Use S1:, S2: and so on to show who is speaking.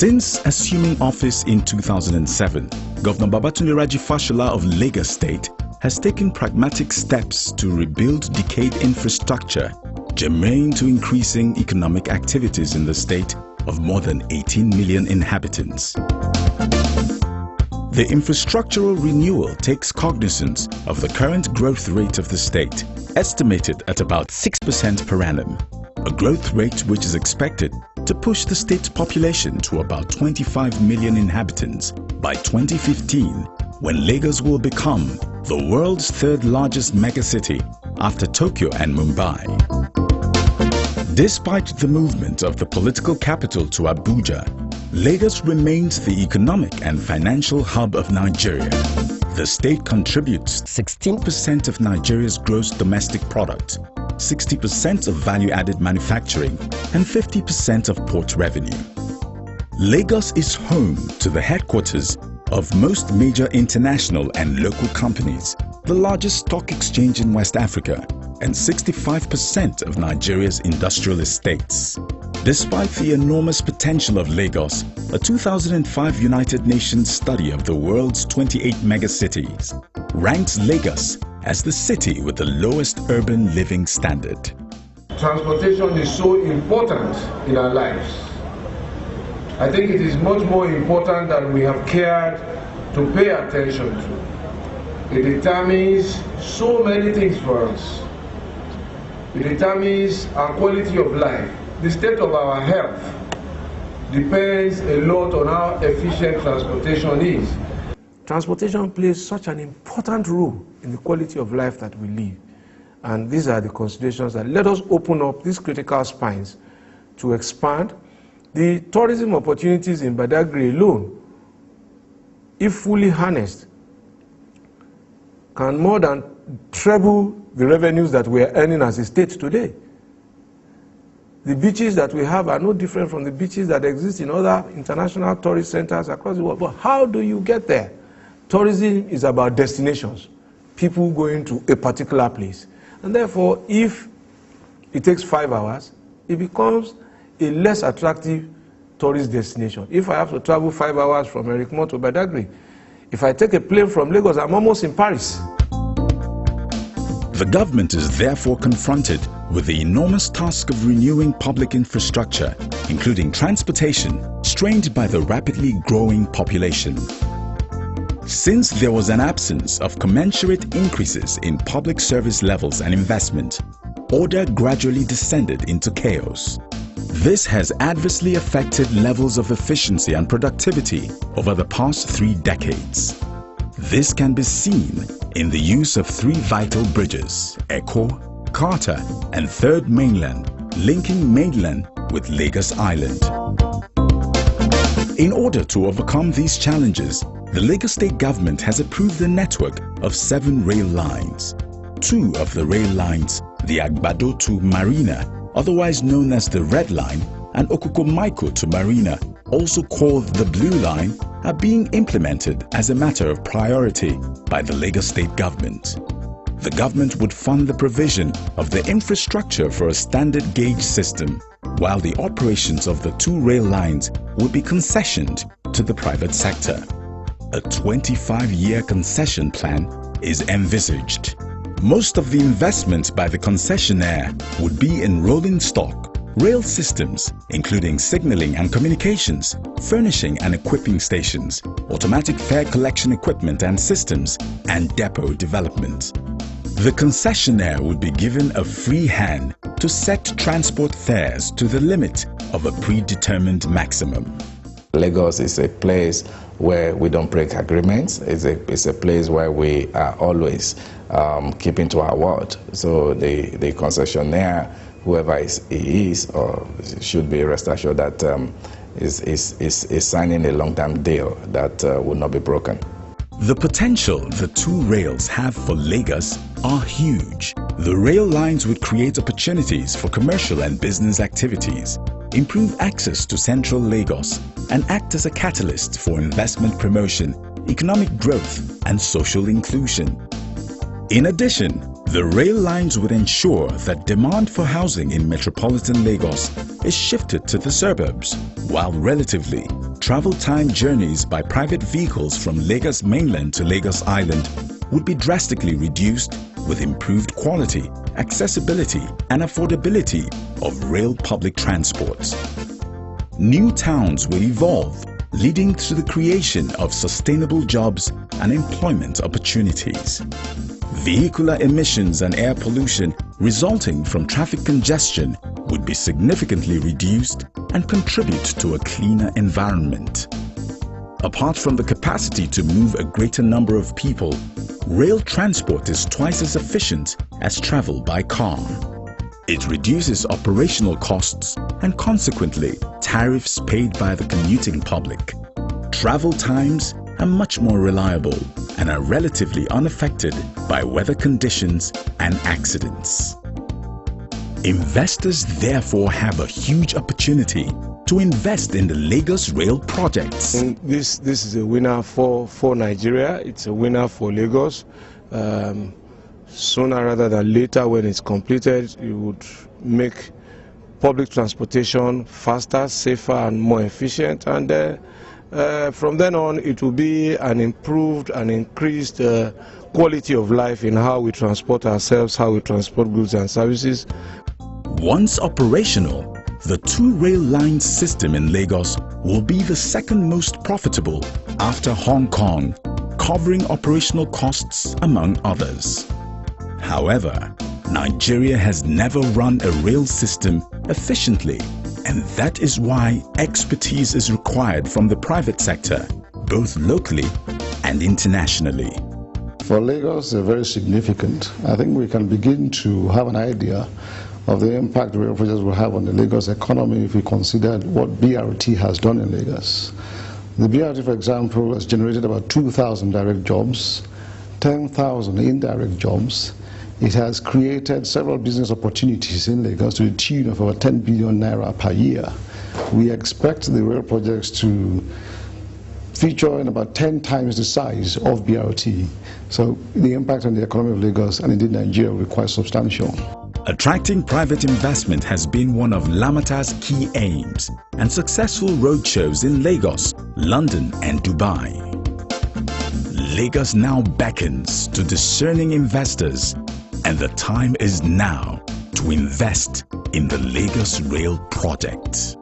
S1: Since assuming office in 2007, Governor Babatunde Fashola of Lagos State has taken pragmatic steps to rebuild decayed infrastructure germane to increasing economic activities in the state of more than 18 million inhabitants. The infrastructural renewal takes cognizance of the current growth rate of the state, estimated at about 6% per annum, a growth rate which is expected to push the state's population to about 25 million inhabitants by 2015, when Lagos will become the world's third largest megacity after Tokyo and Mumbai. Despite the movement of the political capital to Abuja, Lagos remains the economic and financial hub of Nigeria. The state contributes 16% of Nigeria's gross domestic product, 60% of value-added manufacturing, and 50% of port revenue. Lagos is home to the headquarters of most major international and local companies, the largest stock exchange in West Africa, and 65% of Nigeria's industrial estates. Despite the enormous potential of Lagos, a 2005 United Nations study of the world's 28 megacities ranks Lagos as the city with the lowest urban living standard.
S2: Transportation is so important in our lives. I think it is much more important that we have cared to pay attention to. It determines so many things for us. It determines our quality of life. The state of our health depends a lot on how efficient transportation is. Transportation plays such an important role in the quality of life that we live. And these are the considerations that let us open up these critical spines to expand. The tourism opportunities in Badagry alone, if fully harnessed, can more than treble the revenues that we are earning as a state today. The beaches that we have are no different from the beaches that exist in other international tourist centers across the world. But how do you get there? Tourism is about destinations, people going to a particular place. And therefore, if it takes 5 hours, it becomes a less attractive tourist destination. If I have to travel 5 hours from Erikmont to Badagry, if I take a plane from Lagos, I'm almost in Paris.
S1: The government is therefore confronted with the enormous task of renewing public infrastructure, including transportation, strained by the rapidly growing population. Since there was an absence of commensurate increases in public service levels and investment, order gradually descended into chaos. This has adversely affected levels of efficiency and productivity over the past 3 decades. This can be seen in the use of 3 vital bridges, Eko, Carter, and Third Mainland, linking mainland with Lagos Island. In order to overcome these challenges, the Lagos State government has approved a network of 7 rail lines. 2 of the rail lines, the Agbado to Marina, otherwise known as the Red Line, and Okuko-Maiko to Marina, also called the Blue Line, are being implemented as a matter of priority by the Lagos State government. The government would fund the provision of the infrastructure for a standard gauge system, while the operations of the 2 rail lines would be concessioned to the private sector. A 25-year concession plan is envisaged. Most of the investment by the concessionaire would be in rolling stock, rail systems, including signaling and communications, furnishing and equipping stations, automatic fare collection equipment and systems, and depot development. The concessionaire would be given a free hand to set transport fares to the limit of a predetermined maximum.
S3: Lagos is a place where we don't break agreements. It's a place where we are always keeping to our word. So the concessionaire, whoever he is or should be rest assured that is signing a long-term deal that will not be broken.
S1: The potential the 2 rails have for Lagos are huge. The rail lines would create opportunities for commercial and business activities, improve access to central Lagos, and act as a catalyst for investment promotion, economic growth, and social inclusion. In addition, the rail lines would ensure that demand for housing in metropolitan Lagos is shifted to the suburbs, while relatively, travel time journeys by private vehicles from Lagos mainland to Lagos Island would be drastically reduced with improved quality, accessibility and affordability of rail public transport. New towns will evolve, leading to the creation of sustainable jobs and employment opportunities. Vehicular emissions and air pollution resulting from traffic congestion would be significantly reduced and contribute to a cleaner environment. Apart from the capacity to move a greater number of people, rail transport is twice as efficient as travel by car. It reduces operational costs and consequently tariffs paid by the commuting public. Travel times are much more reliable and are relatively unaffected by weather conditions and accidents. Investors therefore have a huge opportunity to invest in the Lagos Rail projects.
S4: This is a winner for Nigeria. It's a winner for Lagos. Sooner rather than later, when it's completed, it would make public transportation faster, safer and more efficient, and from then on it will be an improved and increased quality of life in how we transport ourselves, how we transport goods and services.
S1: Once operational, the two-rail line system in Lagos will be the second most profitable after Hong Kong, covering operational costs among others. However, Nigeria has never run a rail system efficiently, and that is why expertise is required from the private sector, both locally and internationally.
S5: For Lagos, they're very significant. I think we can begin to have an idea of the impact the rail projects will have on the Lagos economy if we consider what BRT has done in Lagos. The BRT, for example, has generated about 2,000 direct jobs, 10,000 indirect jobs. It has created several business opportunities in Lagos to the tune of over 10 billion naira per year. We expect the rail projects to feature in about 10 times the size of BRT. So the impact on the economy of Lagos and indeed Nigeria will be quite substantial.
S1: Attracting private investment has been one of LAMATA's key aims, and successful roadshows in Lagos, London and Dubai. Lagos now beckons to discerning investors, and the time is now to invest in the Lagos Rail project.